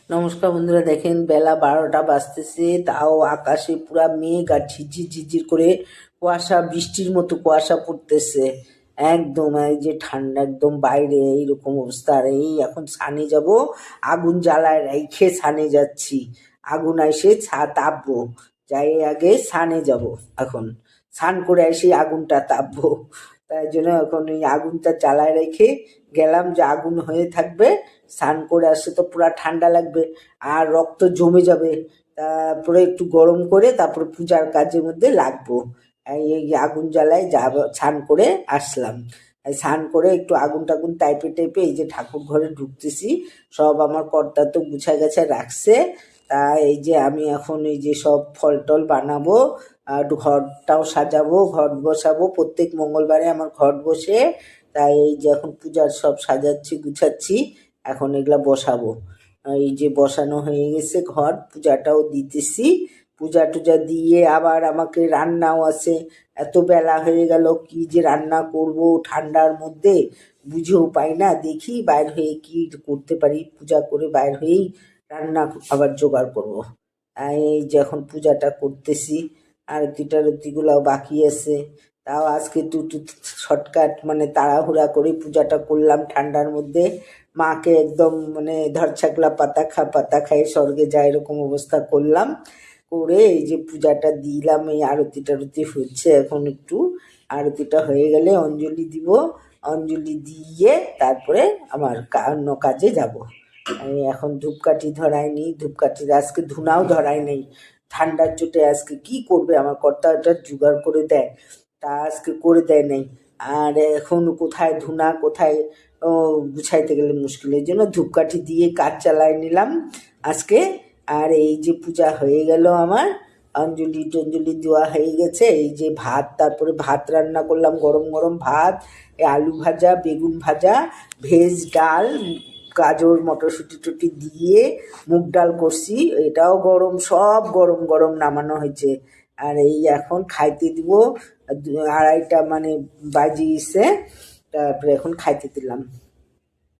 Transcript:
নমস্কার বন্ধুরা, দেখেন বেলা 12টা বাজতেছে, তাও আকাশে পুরা মেঘ আর ঝিরঝির ঝিরঝির করে কুয়াশা, বৃষ্টির মতো কুয়াশা পড়তেছে। একদম এই যে ঠান্ডা, একদম বাইরে এইরকম অবস্থা। আর এই এখন ছানে যাব, আগুন জ্বালায় রেখে ছানে যাচ্ছি। আগুন এসে তাপবো, যাই আগে ছানে যাব। এখন স্নান করে এসে আগুনটা তাপবো, তাই জন্য এখন এই আগুনটা জ্বালায় রেখে গেলাম যে আগুন হয়ে থাকবে। স্নান করে আসলে তো পুরা ঠান্ডা লাগবে আর রক্ত জমে যাবে। তারপরে একটু গরম করে তারপরে পূজার কাজের মধ্যে লাগবো। এই আগুন জ্বালায় যাব, স্নান করে আসলাম। এই স্নান করে একটু আগুন টাগুন টাইপে টাইপে এই যে ঠাকুর ঘরে ঢুকতেছি। সব আমার কর্তা তো গুছায় গাছায় রাখছে। তা এই যে আমি এখন এই যে সব ফল টল বানাবো, আর ঘরটাও সাজাবো, ঘট বসাবো। প্রত্যেক মঙ্গলবারে আমার ঘট বসে। তাই এই যে এখন পূজার সব সাজাচ্ছি গুছাচ্ছি, এখন এগুলা বসাবো। এই যে বসানো হয়ে গেছে ঘর, পূজাটাও দিতেছি। পূজা টুজা দিয়ে আবার আমাকে রান্নাও আছে। এত বেলা হয়ে গেল, কি যে রান্না করব ঠান্ডার মধ্যে বুঝেও পাই না। দেখি বাইর হয়ে কি করতে পারি, পূজা করে বাইর হয়েই রান্না আবার জোগাড় করব। এই যে এখন পূজাটা করতেছি, আরতিগুলাও বাকি আছে। তাও আজকে একটু একটু শর্টকাট মানে তাড়াহুড়া করে পূজাটা করলাম ঠান্ডার মধ্যে। মাকে একদম মানে ধরছাকলা পাতা খাই স্বর্গে যায় এরকম অবস্থা করলাম। করে এই যে পূজাটা দিলাম, এই আরতি টারতি হচ্ছে এখন। একটু আরতিটা হয়ে গেলে অঞ্জলি দিব, অঞ্জলি দিয়ে তারপরে আমার অন্য কাজে যাব। আমি এখন ধূপকাঠি ধরাইনি, ধূপকাঠির আজকে ধুনাও ধরাই নেই। ঠান্ডার চোটে আজকে কি করবে, আমার কর্তা ওটা জোগাড় করে দেয়, তা আজকে করে দেয় নাই। আর এখন কোথায় ধুনা কোথায় গুছাইতে গেলে মুশকিল, এই জন্য ধূপকাঠি দিয়ে কাজ চালাই নিলাম আজকে। আর এই যে পূজা হয়ে গেল আমার, অঞ্জলি টঞ্জলি দেওয়া হয়ে গেছে। এই যে ভাত, তারপরে ভাত রান্না করলাম, গরম গরম ভাত, আলু ভাজা, বেগুন ভাজা, ভেজ ডাল, গাজর মটরশুঁটি টুটি দিয়ে মুগ ডাল করছি, এটাও গরম, সব গরম গরম নামানো হয়েছে। আর এই এখন খাইতে দিব, 2:30 মানে বাজিয়েছে, তারপরে এখন খাইতে দিলাম।